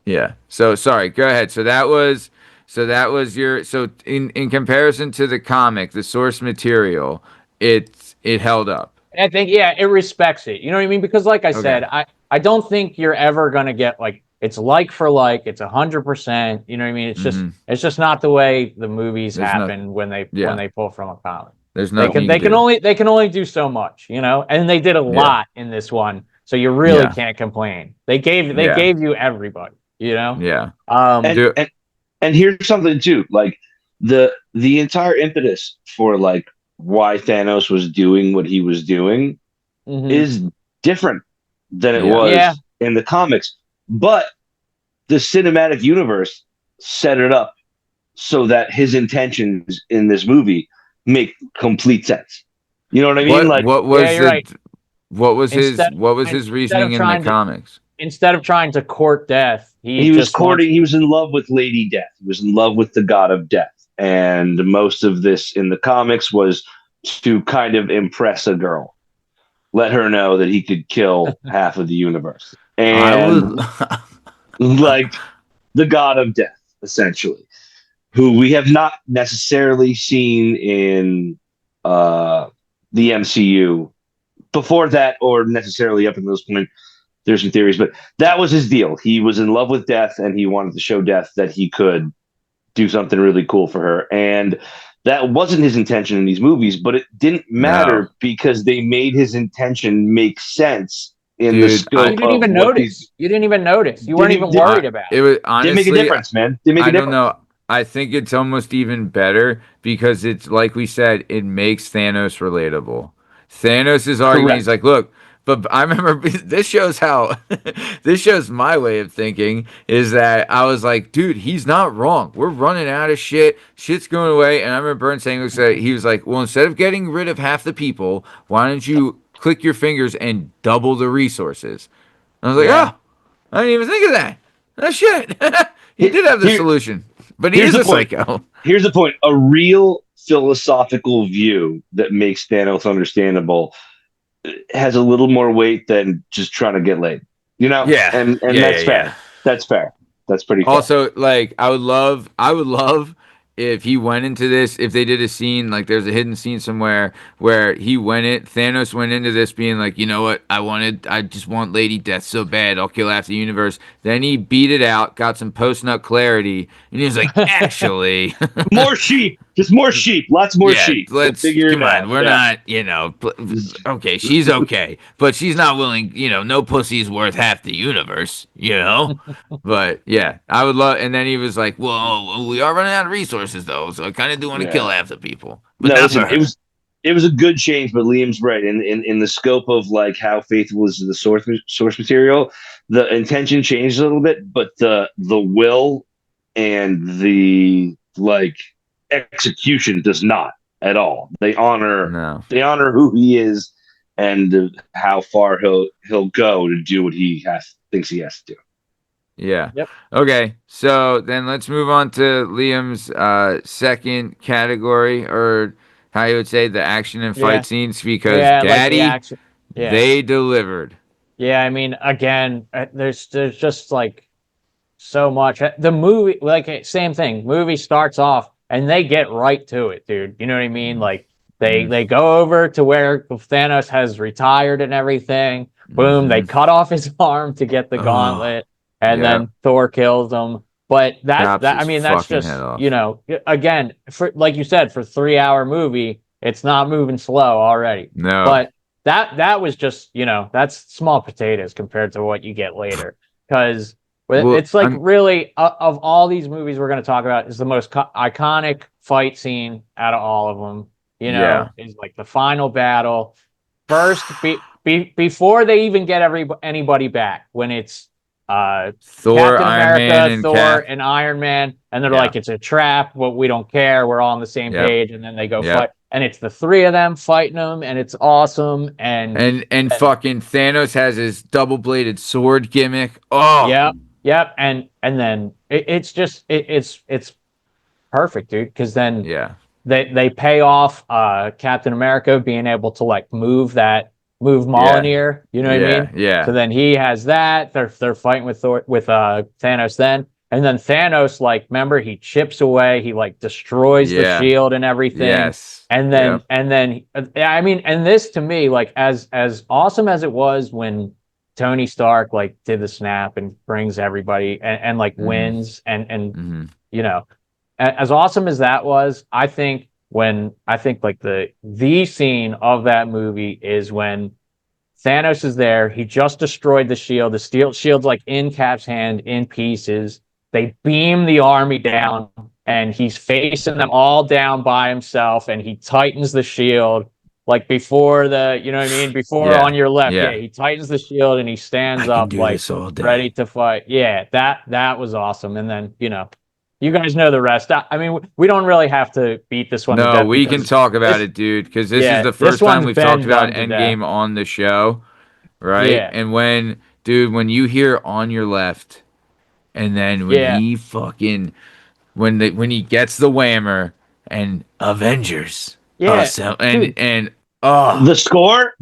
Speaker 1: yeah. So sorry, go ahead. So that was your so in comparison to the comic, the source material, it held up.
Speaker 3: I think yeah, it respects it. You know what I mean? Because like I
Speaker 1: Okay.
Speaker 3: said, I don't think you're ever gonna get like it's like for like, it's 100%. You know what I mean?
Speaker 1: Mm-hmm.
Speaker 3: It's just not the way the movies
Speaker 1: There's no
Speaker 3: happen when
Speaker 1: yeah.
Speaker 3: they pull from a comic.
Speaker 1: There's nothing you can do.
Speaker 3: They can only do so much, you know, and they did a
Speaker 1: Yeah.
Speaker 3: lot in this one, so you really
Speaker 1: Yeah.
Speaker 3: can't complain. They
Speaker 1: Yeah.
Speaker 3: gave you everybody, you know.
Speaker 1: Yeah.
Speaker 3: Um,
Speaker 2: And
Speaker 1: Do
Speaker 2: and here's something too, like the entire impetus for like why Thanos was doing what he was doing
Speaker 3: mhm.
Speaker 2: is different than it
Speaker 1: yeah.
Speaker 3: Yeah,
Speaker 2: was in the comics, but the cinematic universe set it up so that his intentions in this movie make complete sense. You know what I mean? Like
Speaker 3: yeah, you're right.
Speaker 1: what was his
Speaker 3: Instead
Speaker 1: reasoning
Speaker 3: of
Speaker 1: in the
Speaker 3: trying to
Speaker 1: comics?
Speaker 3: court death, he
Speaker 2: he was
Speaker 3: just wants.
Speaker 2: courting, he was in love with Lady Death. He was in love with the god of death. And most of this in the comics was to kind of impress a girl, let her know that he could kill half of the universe.
Speaker 1: I would
Speaker 2: And like the god of death, essentially, who we have not necessarily seen in the MCU before that, or necessarily up until this point. There's some theories, but that was his deal. He was in love with Death, and he wanted to show Death that he could do something really cool for her. And that wasn't his intention in these movies, but it didn't
Speaker 1: no.
Speaker 2: matter because they made his intention make sense in the
Speaker 1: Dude,
Speaker 3: You
Speaker 2: scope
Speaker 3: didn't
Speaker 2: of
Speaker 3: even
Speaker 2: what these
Speaker 3: notice. You didn't even notice. You weren't
Speaker 2: didn't
Speaker 3: even
Speaker 2: did,
Speaker 3: worried about
Speaker 1: it
Speaker 3: it.
Speaker 1: was
Speaker 2: didn't make a
Speaker 1: honestly
Speaker 2: difference, man. Didn't make
Speaker 1: I
Speaker 2: a
Speaker 1: don't
Speaker 2: difference.
Speaker 1: know. I think it's almost even better because it's like we said, it makes Thanos relatable. Thanos' argument, he's
Speaker 2: Correct.
Speaker 1: like, look, but I remember this shows how this shows my way of thinking is that I was like, dude, he's not wrong. We're running out of shit. Shit's going away. And I remember Burns saying, he was like, well, instead of getting rid of half the people, why don't you click your fingers and double the resources? And I was like,
Speaker 3: Yeah.
Speaker 1: oh, I didn't even think of that. Oh shit. He
Speaker 2: Here,
Speaker 1: did have the
Speaker 2: here,
Speaker 1: solution. But he
Speaker 2: here's
Speaker 1: is
Speaker 2: the
Speaker 1: a
Speaker 2: point.
Speaker 1: psycho.
Speaker 2: Here's the point. A real philosophical view that makes Thanos understandable has a little more weight than just trying to get laid. You know,
Speaker 1: Yeah.
Speaker 2: and
Speaker 1: Yeah, yeah,
Speaker 2: that's
Speaker 1: yeah.
Speaker 2: fair. That's fair. That's pretty fair.
Speaker 1: Also, like, I would love if he went into this, if they did a scene, like there's a hidden scene somewhere where Thanos went into this being like, you know what, I just want Lady Death so bad, I'll kill half the universe. Then he beat it out, got some post-nut clarity, and he was like, actually,
Speaker 2: More sheep, just more sheep, lots more
Speaker 1: yeah,
Speaker 2: sheep. We'll
Speaker 1: let's
Speaker 2: figure it
Speaker 1: come
Speaker 2: out.
Speaker 1: on. We're
Speaker 2: Yeah.
Speaker 1: not, okay. She's okay, but she's not willing. No pussy's worth half the universe. But yeah, I would love. And then he was like, "Well, we are running out of resources, though, so I kind of do want to kill
Speaker 2: Yeah.
Speaker 1: half the people, but
Speaker 2: No,
Speaker 1: not for
Speaker 2: listen,
Speaker 1: her."
Speaker 2: it was a good change, but Liam's right. In the scope of like how faithful is to the source material, the intention changed a little bit, but the will and the like execution does not at all.
Speaker 1: No.
Speaker 2: They honor who he is and how far he'll go to do what thinks he has to do.
Speaker 1: Yeah.
Speaker 3: Yep.
Speaker 1: Okay. So then let's move on to Liam's second category, or how you would say the action and fight
Speaker 3: Yeah.
Speaker 1: scenes, because
Speaker 3: Yeah, like the
Speaker 1: Daddy,
Speaker 3: action. Yeah.
Speaker 1: they delivered.
Speaker 3: Yeah, I mean, again, there's just like so much. The movie, like same thing. Movie starts off and they get right to it, dude. You know what I mean? Like
Speaker 1: Mm-hmm.
Speaker 3: they go over to where Thanos has retired and everything. Boom, they
Speaker 1: Mm-hmm.
Speaker 3: cut off his arm to get the
Speaker 1: Oh,
Speaker 3: gauntlet, and
Speaker 1: yeah.
Speaker 3: then Thor kills him. But
Speaker 1: Chops
Speaker 3: I
Speaker 1: his
Speaker 3: mean, that's
Speaker 1: fucking head
Speaker 3: just,
Speaker 1: off.
Speaker 3: you know, again, for like you said, for 3 hour movie, it's not moving slow already.
Speaker 1: No.
Speaker 3: But that was just, you know, that's small potatoes compared to what you get later. Because
Speaker 1: Well,
Speaker 3: it's like really of all these movies we're going to talk about is the most iconic fight scene out of all of them. You
Speaker 1: Yeah.
Speaker 3: know, is like the final battle. First, before they even get anybody back, when it's
Speaker 1: Thor,
Speaker 3: Captain
Speaker 1: Iron Man,
Speaker 3: America,
Speaker 1: and
Speaker 3: Thor,
Speaker 1: Cap.
Speaker 3: and Iron Man, and they're
Speaker 1: Yeah.
Speaker 3: like, it's a trap, but we don't care. We're all on the same
Speaker 1: Yep.
Speaker 3: page, and then they go
Speaker 1: Yep.
Speaker 3: fight, and it's the three of them fighting them, and it's awesome.
Speaker 1: And fucking Thanos has his double-bladed sword gimmick. Oh.
Speaker 3: Yep, and then it's just it's perfect, dude. Because then
Speaker 1: Yeah.
Speaker 3: they pay off Captain America being able to like move
Speaker 1: Yeah.
Speaker 3: Mjolnir, you know what I
Speaker 1: Yeah.
Speaker 3: mean?
Speaker 1: Yeah.
Speaker 3: So then he has that. They're fighting with Thanos then. And then Thanos, like, remember, he chips away, he like destroys the
Speaker 1: Yeah.
Speaker 3: shield and everything.
Speaker 1: Yes.
Speaker 3: And then
Speaker 1: Yep.
Speaker 3: I mean, and this to me, like as awesome as it was when Tony Stark like did the snap and brings everybody and like wins and you know, as awesome as that was, I think like the scene of that movie is when Thanos is there. He just destroyed the shield. The steel shield's like in Cap's hand in pieces. They beam the army down, and he's facing them all down by himself, and he tightens the shield. Like before you know what I mean? Before
Speaker 1: Yeah.
Speaker 3: on your left,
Speaker 1: Yeah.
Speaker 3: yeah, he tightens the shield and he stands up like
Speaker 1: all day.
Speaker 3: ready to fight. Yeah, that was awesome. And then, you know, you guys know the rest. I mean, we don't really have to beat this one to
Speaker 1: No,
Speaker 3: death
Speaker 1: we can
Speaker 3: because
Speaker 1: talk about
Speaker 3: this,
Speaker 1: it, dude, because this is
Speaker 3: yeah,
Speaker 1: the
Speaker 3: this
Speaker 1: first time
Speaker 3: one's
Speaker 1: we've talked
Speaker 3: been
Speaker 1: about
Speaker 3: done to death.
Speaker 1: Endgame on the show, right?
Speaker 3: Yeah,
Speaker 1: And when you hear on your left, and then when
Speaker 3: yeah,
Speaker 1: he fucking when he gets the whammer and Avengers,
Speaker 3: yeah,
Speaker 1: so
Speaker 3: dude.
Speaker 1: and oh
Speaker 2: The score,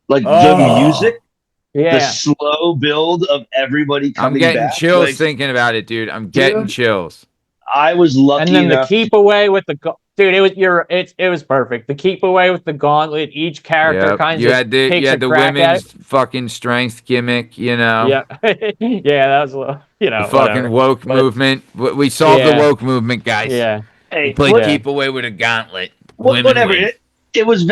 Speaker 2: like the
Speaker 1: oh,
Speaker 2: music, the
Speaker 3: Yeah,
Speaker 2: slow build of everybody
Speaker 1: I'm
Speaker 2: coming
Speaker 1: getting
Speaker 2: back.
Speaker 1: chills
Speaker 2: Like,
Speaker 1: thinking about it, dude. I'm getting
Speaker 2: dude,
Speaker 1: chills.
Speaker 2: I was
Speaker 3: and
Speaker 2: lucky
Speaker 3: then the
Speaker 2: enough to.
Speaker 3: keep away with dude. It was perfect. The keep away with the gauntlet. Each character
Speaker 1: Yep,
Speaker 3: kind of just
Speaker 1: you
Speaker 3: takes a
Speaker 1: had the
Speaker 3: crack at
Speaker 1: women's
Speaker 3: it.
Speaker 1: fucking strength gimmick, you know.
Speaker 3: Yeah, yeah, that was a little, you
Speaker 1: The
Speaker 3: know,
Speaker 1: fucking
Speaker 3: whatever.
Speaker 1: woke
Speaker 3: But
Speaker 1: movement. We solved the
Speaker 3: yeah,
Speaker 1: woke movement, guys.
Speaker 3: yeah,
Speaker 1: We
Speaker 2: Hey,
Speaker 1: play
Speaker 3: yeah,
Speaker 1: keep away with a gauntlet. Women
Speaker 2: whatever.
Speaker 1: win.
Speaker 2: It was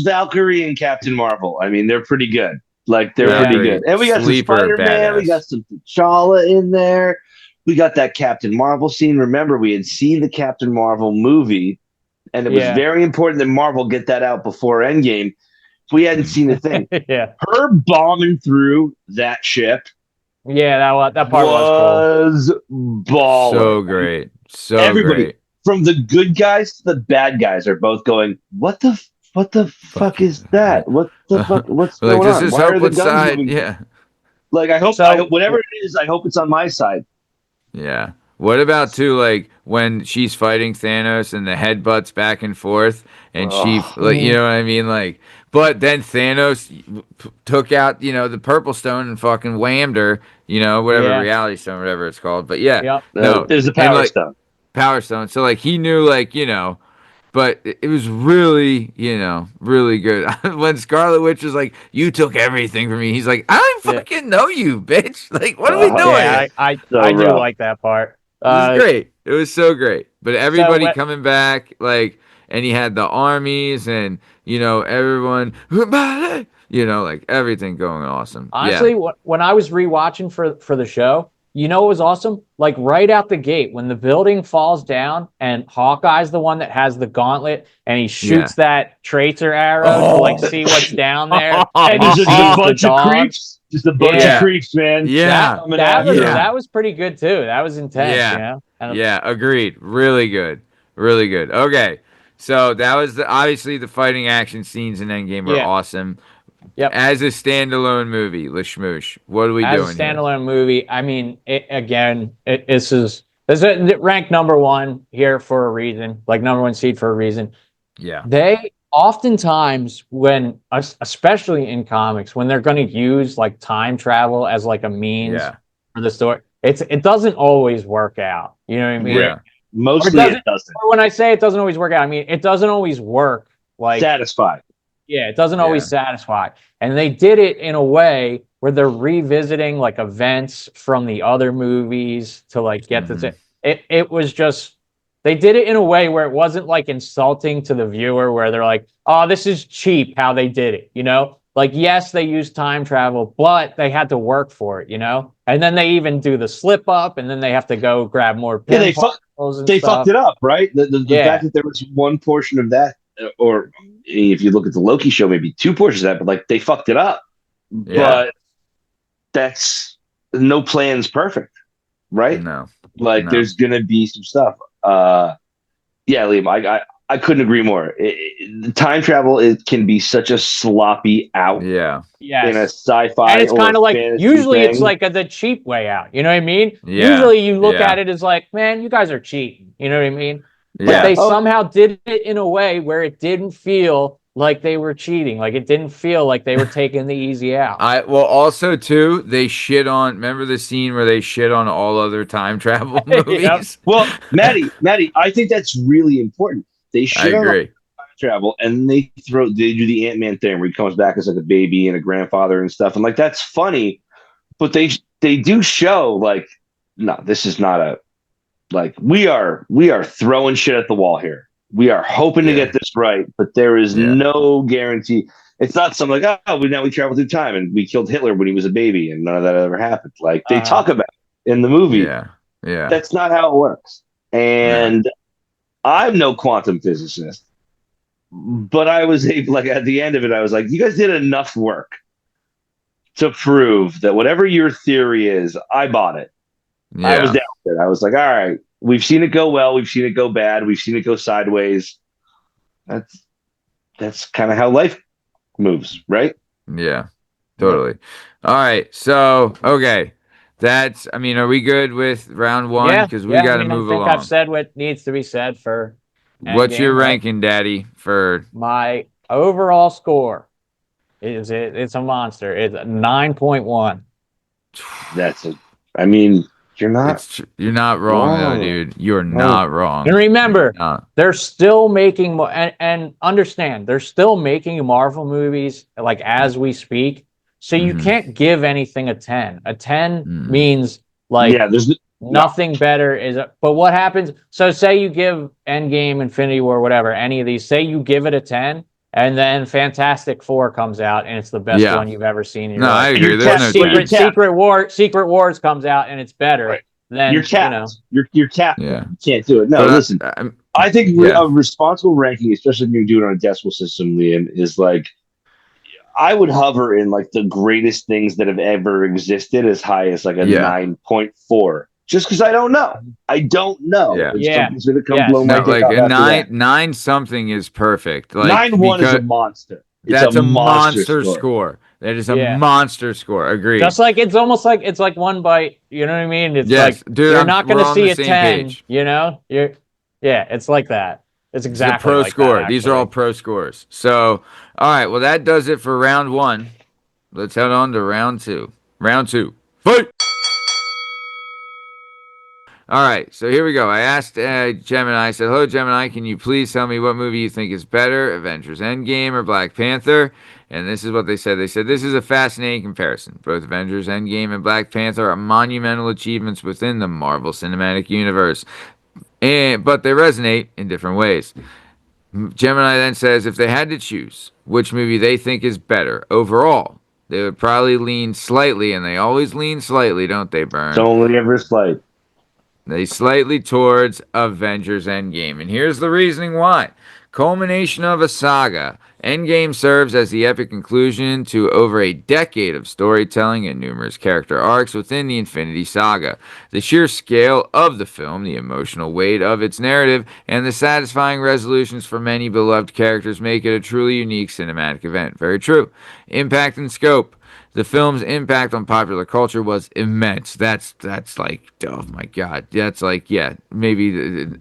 Speaker 2: Valkyrie and Captain Marvel. I mean, they're pretty good. Like, they're pretty
Speaker 3: yeah,
Speaker 2: good.
Speaker 1: Valkyrie,
Speaker 2: And we got some
Speaker 1: sleeper
Speaker 2: Spider-Man. We got
Speaker 1: badass.
Speaker 2: some T'Challa in there. We got that Captain Marvel scene. Remember, we had seen the Captain Marvel movie, and it was
Speaker 3: yeah,
Speaker 2: very important that Marvel get that out before Endgame. If we hadn't seen a thing,
Speaker 3: yeah,
Speaker 2: her bombing through that ship
Speaker 3: yeah. That part was cool.
Speaker 2: was baller.
Speaker 1: So great. So
Speaker 2: Everybody,
Speaker 1: great.
Speaker 2: from the good guys to the bad guys, are both going, what the fuck
Speaker 1: Fucking
Speaker 2: is that? What the fuck? What's
Speaker 1: We're like,
Speaker 2: going
Speaker 1: this
Speaker 2: on?
Speaker 1: is
Speaker 2: Why
Speaker 1: hope
Speaker 2: are the
Speaker 1: what
Speaker 2: guns
Speaker 1: side?
Speaker 2: moving?
Speaker 1: Yeah.
Speaker 2: Like, I hope
Speaker 3: So
Speaker 2: whatever it is, I hope it's on my side.
Speaker 1: Yeah. What about too like when she's fighting Thanos and the headbutts back and forth and she
Speaker 2: Oh,
Speaker 1: like you
Speaker 3: mhm,
Speaker 1: know what I mean like but then Thanos took out the purple stone and fucking whammed her, whatever
Speaker 3: yeah,
Speaker 1: reality stone whatever it's called. But yeah,
Speaker 3: yep,
Speaker 1: no.
Speaker 2: it was the
Speaker 1: And
Speaker 2: Power
Speaker 1: like
Speaker 2: Stone.
Speaker 1: Power Stone. So like he knew but it was really, really good. When Scarlet Witch was like, "You took everything from me," he's like, "I don't
Speaker 3: yeah,
Speaker 1: fucking know you, bitch. Like, what are we doing
Speaker 3: yeah.
Speaker 1: here?"
Speaker 2: So
Speaker 3: I do
Speaker 2: rough.
Speaker 3: like that part.
Speaker 1: It was great. It was so great. But
Speaker 3: So
Speaker 1: everybody
Speaker 3: what?
Speaker 1: coming back, and he had the armies and, everyone, like everything going awesome. Yeah.
Speaker 3: Honestly, when I was rewatching for the show, you know what was awesome? Like right out the gate, when the building falls down and Hawkeye's the one that has the gauntlet and he
Speaker 1: Yeah.
Speaker 3: shoots that tracer arrow to like
Speaker 1: Oh.
Speaker 3: see what's down there,
Speaker 2: And
Speaker 3: and he
Speaker 2: there's just a
Speaker 3: sees the
Speaker 2: bunch of
Speaker 3: dogs.
Speaker 2: creeps. Just a bunch of
Speaker 3: Yeah,
Speaker 1: Yeah.
Speaker 2: creeps, man.
Speaker 1: Yeah.
Speaker 2: Coming at you.
Speaker 1: Yeah.
Speaker 3: that was pretty good too. That was intense, you
Speaker 1: Yeah.
Speaker 3: know. And
Speaker 1: Yeah. Agreed. Really good. Really good. Okay. So that was obviously the fighting action scenes in Endgame were
Speaker 3: yeah,
Speaker 1: awesome.
Speaker 3: yep.
Speaker 1: As a standalone movie, Lashmoosh, what are we
Speaker 3: As a
Speaker 1: doing here?
Speaker 3: standalone movie, I mean, this is ranked number one here for a reason, like number one seed for a reason.
Speaker 1: Yeah.
Speaker 3: They oftentimes, especially in comics, when they're going to use like time travel as like a means
Speaker 1: Yeah.
Speaker 3: for the story, it doesn't always work out. You know what I mean?
Speaker 1: Yeah.
Speaker 3: Or it
Speaker 2: Mostly
Speaker 3: doesn't.
Speaker 2: it doesn't.
Speaker 3: Or when I say it doesn't always work out, I mean it doesn't always work. Like,
Speaker 2: Satisfied.
Speaker 3: yeah, it doesn't
Speaker 1: Yeah.
Speaker 3: always satisfy. And they did it in a way where they're revisiting like events from the other movies to like get
Speaker 1: Mhm.
Speaker 3: it was just they did it in a way where it wasn't like insulting to the viewer where they're like, oh, this is cheap how they did it, you know? Like, yes, they used time travel, but they had to work for it, you know? And then they even do the slip up and then they have to go grab more
Speaker 2: Yeah,
Speaker 3: pin particles and
Speaker 2: they fucked
Speaker 3: stuff.
Speaker 2: it up, right? The fact
Speaker 3: Yeah.
Speaker 2: that there was one portion of that, or if you look at the Loki show, maybe two portions of that, but like they fucked it up.
Speaker 1: Yeah.
Speaker 2: But that's no plan's perfect, right?
Speaker 1: No.
Speaker 2: Like
Speaker 1: No.
Speaker 2: there's gonna be some stuff. Yeah, Liam, I couldn't agree more. Time travel it can be such a sloppy out
Speaker 1: Yeah.
Speaker 2: in a
Speaker 3: Yes. And
Speaker 2: sci-fi
Speaker 3: it's
Speaker 2: or
Speaker 3: kind
Speaker 2: a
Speaker 3: of like
Speaker 2: fantasy
Speaker 3: usually it's
Speaker 2: thing.
Speaker 3: like the cheap way out. You know what I mean?
Speaker 1: Yeah.
Speaker 3: Usually you look
Speaker 1: Yeah.
Speaker 3: at it as like, man, you guys are cheating. You know what I mean? But
Speaker 2: Yeah.
Speaker 1: Yeah.
Speaker 3: they
Speaker 2: Oh,
Speaker 3: somehow did it in a way where it didn't feel like they were cheating. Like it didn't feel like they were taking the easy out.
Speaker 1: I well also too they shit on remember the scene where they shit on all other time travel
Speaker 3: Yep.
Speaker 1: movies?
Speaker 2: well, Maddie, I think that's really important. They
Speaker 1: I
Speaker 2: shit on
Speaker 1: agree.
Speaker 2: travel and they do the Ant-Man thing where he comes back as like a baby and a grandfather and stuff. And like that's funny, but they do show like, no, this is not a like we are throwing shit at the wall here. We are hoping to
Speaker 1: Yeah.
Speaker 2: get this right, but there is
Speaker 1: Yeah.
Speaker 2: no guarantee. It's not something like, oh, we traveled through time and we killed Hitler when he was a baby and none of that ever happened. Like they
Speaker 3: Uh,
Speaker 2: talk about it in the movie.
Speaker 1: Yeah. Yeah.
Speaker 2: That's not how it works.
Speaker 1: Yeah.
Speaker 2: And I'm no quantum physicist, but I was able, like at the end of it, I was like, you guys did enough work to prove that whatever your theory is, I bought it. I was
Speaker 1: Yeah.
Speaker 2: down with it. I was like, all right, we've seen it go well, we've seen it go bad, we've seen it go sideways. That's that's kind of how life moves, right?
Speaker 1: Yeah. Totally. All right. So, okay. That's I mean, are we good with round 1
Speaker 3: yeah,
Speaker 1: cuz we
Speaker 3: yeah. I
Speaker 1: got to
Speaker 3: mean, I
Speaker 1: move
Speaker 3: think I've
Speaker 1: along.
Speaker 3: said what needs to be said for
Speaker 1: What's your
Speaker 3: Endgame, right?
Speaker 1: ranking, Daddy, for
Speaker 3: My overall score it's a monster. It's a 9.1.
Speaker 2: That's a, I mean, you're not
Speaker 1: you're not wrong though,
Speaker 2: wrong.
Speaker 1: dude. You're
Speaker 2: No,
Speaker 1: not
Speaker 3: And
Speaker 1: wrong. You're
Speaker 3: remember,
Speaker 1: not.
Speaker 3: they're still making and understand they're still making Marvel movies like as we speak. So you
Speaker 1: Mhm.
Speaker 3: can't give anything a 10. A 10
Speaker 1: Mhm.
Speaker 3: means
Speaker 2: yeah,
Speaker 3: like
Speaker 2: there's no,
Speaker 3: nothing better but what happens? So say you give Endgame, Infinity War, whatever, any of these, say you give it a 10, and then Fantastic Four comes out and it's the best
Speaker 1: Yeah.
Speaker 3: one you've ever seen in
Speaker 1: No,
Speaker 3: your
Speaker 1: I
Speaker 3: life.
Speaker 1: agree. There's
Speaker 3: Or
Speaker 1: no
Speaker 2: but you're
Speaker 1: 10.
Speaker 2: capped,
Speaker 3: Secret Wars comes out and it's better,
Speaker 2: right? You're
Speaker 3: then you know.
Speaker 2: capped. You're capped.
Speaker 1: Yeah.
Speaker 2: You can't do it. No,
Speaker 1: But
Speaker 2: listen. I think
Speaker 1: yeah.
Speaker 2: a responsible ranking, especially if you're doing it on a decimal system, Liam, is like I would hover in like the greatest things that have ever existed as high as like a
Speaker 1: Yeah.
Speaker 2: 9.4. Just because I don't know. I don't know.
Speaker 1: Yeah.
Speaker 2: And
Speaker 3: Yeah.
Speaker 2: something's gonna come blow
Speaker 3: Yes.
Speaker 2: my
Speaker 1: No,
Speaker 2: dick
Speaker 1: like
Speaker 2: off
Speaker 1: a
Speaker 2: after that.
Speaker 1: nine something is perfect. Like
Speaker 2: 9-1 is a
Speaker 1: because
Speaker 2: monster. It's a
Speaker 1: that's a
Speaker 2: monster
Speaker 1: monster
Speaker 2: score.
Speaker 1: score. That is a
Speaker 3: Yeah.
Speaker 1: monster score. Agreed.
Speaker 3: Just like it's almost like it's like one bite, you know what I mean? It's
Speaker 1: Yes,
Speaker 3: like
Speaker 1: dude.
Speaker 3: you're not going
Speaker 1: We're
Speaker 3: to
Speaker 1: on the
Speaker 3: see a
Speaker 1: same
Speaker 3: 10,
Speaker 1: page.
Speaker 3: you know? You're yeah, it's like that. It's
Speaker 1: It's a
Speaker 3: exactly
Speaker 1: pro
Speaker 3: like that
Speaker 1: score. These are all
Speaker 3: actually.
Speaker 1: pro scores. So, all right. Well, that does it for round 1. Let's head on to round 2. Round 2. Fight. All right, so here we go. I asked Gemini, I said, hello, Gemini, can you please tell me what movie you think is better, Avengers Endgame or Black Panther? And this is what they said. They said, this is a fascinating comparison. Both Avengers Endgame and Black Panther are monumental achievements within the Marvel Cinematic Universe, but they resonate in different ways. Gemini then says, if they had to choose which movie they think is better overall, they would probably lean slightly, and they always lean slightly, don't they,
Speaker 2: It's
Speaker 1: Burn?
Speaker 2: only ever slight.
Speaker 1: They slightly towards Avengers Endgame. And here's the reasoning why. Culmination of a saga. Endgame serves as the epic conclusion to over a decade of storytelling and numerous character arcs within the Infinity Saga. The sheer scale of the film, the emotional weight of its narrative, and the satisfying resolutions for many beloved characters make it a truly unique cinematic event. Very true. Impact and scope. The film's impact on popular culture was immense. That's like, oh my god, that's like, yeah, maybe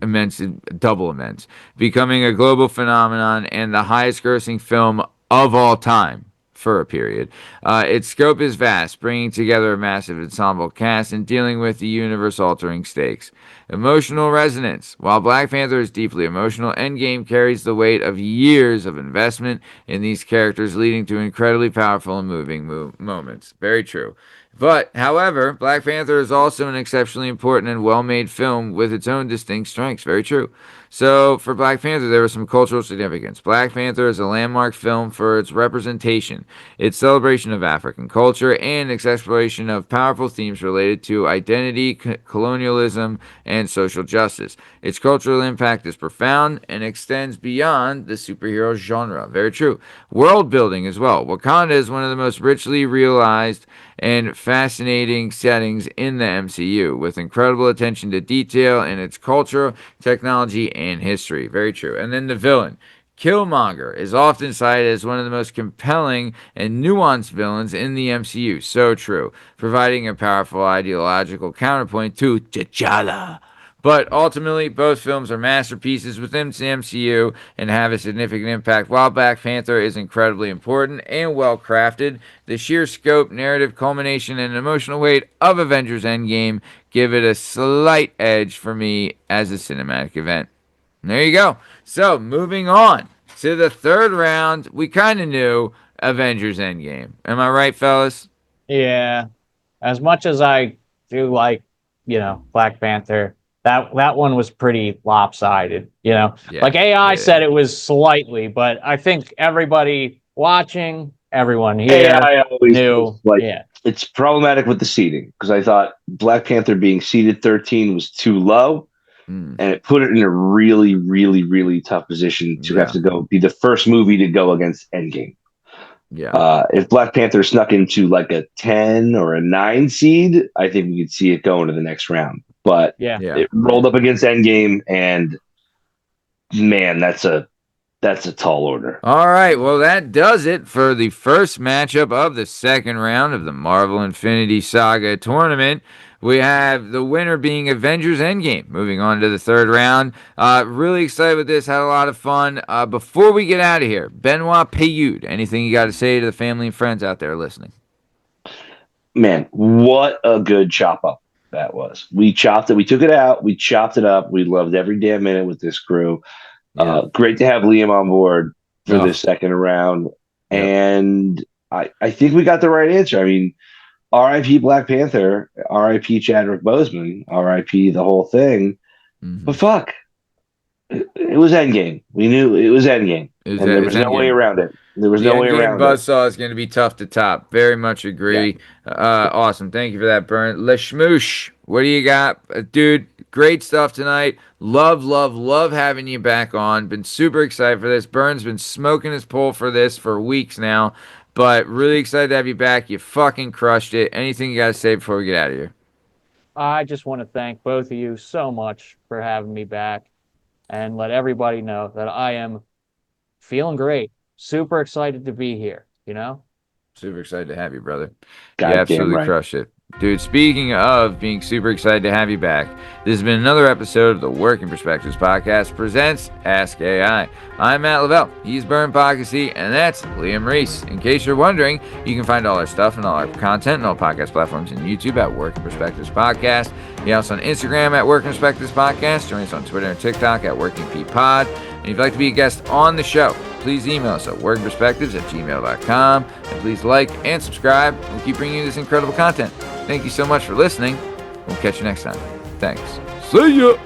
Speaker 1: immense, double immense, becoming a global phenomenon and the highest grossing film of all time for a period. Its scope is vast, bringing together a massive ensemble cast and dealing with the universe-altering stakes. Emotional resonance. While Black Panther is deeply emotional, Endgame carries the weight of years of investment in these characters, leading to incredibly powerful and moving moments. Very true. But, however, Black Panther is also an exceptionally important and well made film with its own distinct strengths. Very true. So, for Black Panther, there was some cultural significance. Black Panther is a landmark film for its representation, its celebration of African culture, and its exploration of powerful themes related to identity, colonialism, and social justice. Its cultural impact is profound and extends beyond the superhero genre. Very true. World building as well. Wakanda is one of the most richly realized and fascinating settings in the MCU, with incredible attention to detail in its culture, technology, and history. Very true. And then the villain. Killmonger is often cited as one of the most compelling and nuanced villains in the MCU. So true. Providing a powerful ideological counterpoint to T'Challa. But ultimately, both films are masterpieces within the MCU and have a significant impact. While Black Panther is incredibly important and well crafted, the sheer scope, narrative culmination, and emotional weight of Avengers Endgame give it a slight edge for me as a cinematic event. And there you go. So, moving on to the third round, we kind of knew Avengers Endgame. Am I right, fellas?
Speaker 3: Yeah. As much as I do like, Black Panther, that one was pretty lopsided,
Speaker 1: Yeah.
Speaker 3: Like AI
Speaker 1: Yeah.
Speaker 3: said it was slightly, but I think everybody watching, everyone here
Speaker 2: AI always
Speaker 3: knew.
Speaker 2: feels like
Speaker 3: Yeah.
Speaker 2: it's problematic with the seating because I thought Black Panther being seated 13 was too low,
Speaker 1: Mm,
Speaker 2: and it put it in a really, really, really tough position to have
Speaker 1: yeah.
Speaker 2: to go be the first movie to go against Endgame.
Speaker 1: Yeah.
Speaker 2: If Black Panther snuck into like a 10 or a 9 seed, I think we could see it go into the next round. But
Speaker 3: Yeah.
Speaker 1: Yeah.
Speaker 2: it rolled up against Endgame, and man, that's a tall order.
Speaker 1: All right, well, that does it for the first matchup of the second round of the Marvel Infinity Saga tournament. We have the winner being Avengers Endgame. Moving on to the third round. Really excited with this. Had a lot of fun. Before we get out of here, Benoit Payud, anything you got to say to the family and friends out there listening?
Speaker 2: Man, what a good chop up that was. We chopped it. We took it out. We chopped it up. We loved every damn minute with this crew.
Speaker 1: Yeah.
Speaker 2: Great to have Liam on board for
Speaker 1: Oh,
Speaker 2: this second round.
Speaker 1: yep.
Speaker 2: And I think we got the right answer. I mean, RIP Black Panther, RIP Chadwick Boseman, RIP the whole thing.
Speaker 1: Mm-hmm.
Speaker 2: But fuck, it was Endgame. We knew it was Endgame. And there was no way around it. There was
Speaker 1: The
Speaker 2: no way
Speaker 1: Endgame
Speaker 2: around it.
Speaker 1: buzzsaw is going to be tough to top. Very much agree. Awesome. Thank you for that, Burn. Leshmoosh, what do you got? Dude, great stuff tonight. Love, love, love having you back on. Been super excited for this. Burn's been smoking his pole for this for weeks now. But really excited to have you back. You fucking crushed it. Anything you got to say before we get out of here?
Speaker 3: I just want to thank both of you so much for having me back and let everybody know that I am feeling great. Super excited to be here.
Speaker 1: Super excited to have you, brother. You
Speaker 2: Goddamn
Speaker 1: absolutely
Speaker 2: right.
Speaker 1: crushed it. Dude, speaking of being super excited to have you back, this has been another episode of the Working Perspectives Podcast presents Ask AI. I'm Matt Lavelle, he's Burn Pockasy, and that's Liam Reese. In case you're wondering, you can find all our stuff and all our content and all podcast platforms and YouTube at Working Perspectives Podcast. You're also on Instagram at Working Perspectives Podcast. Join us on Twitter and TikTok at Working P Pod. And if you'd like to be a guest on the show, please email us at workingperspectives@gmail.com. And please like and subscribe. We'll keep bringing you this incredible content. Thank you so much for listening. We'll catch you next time. Thanks. See ya!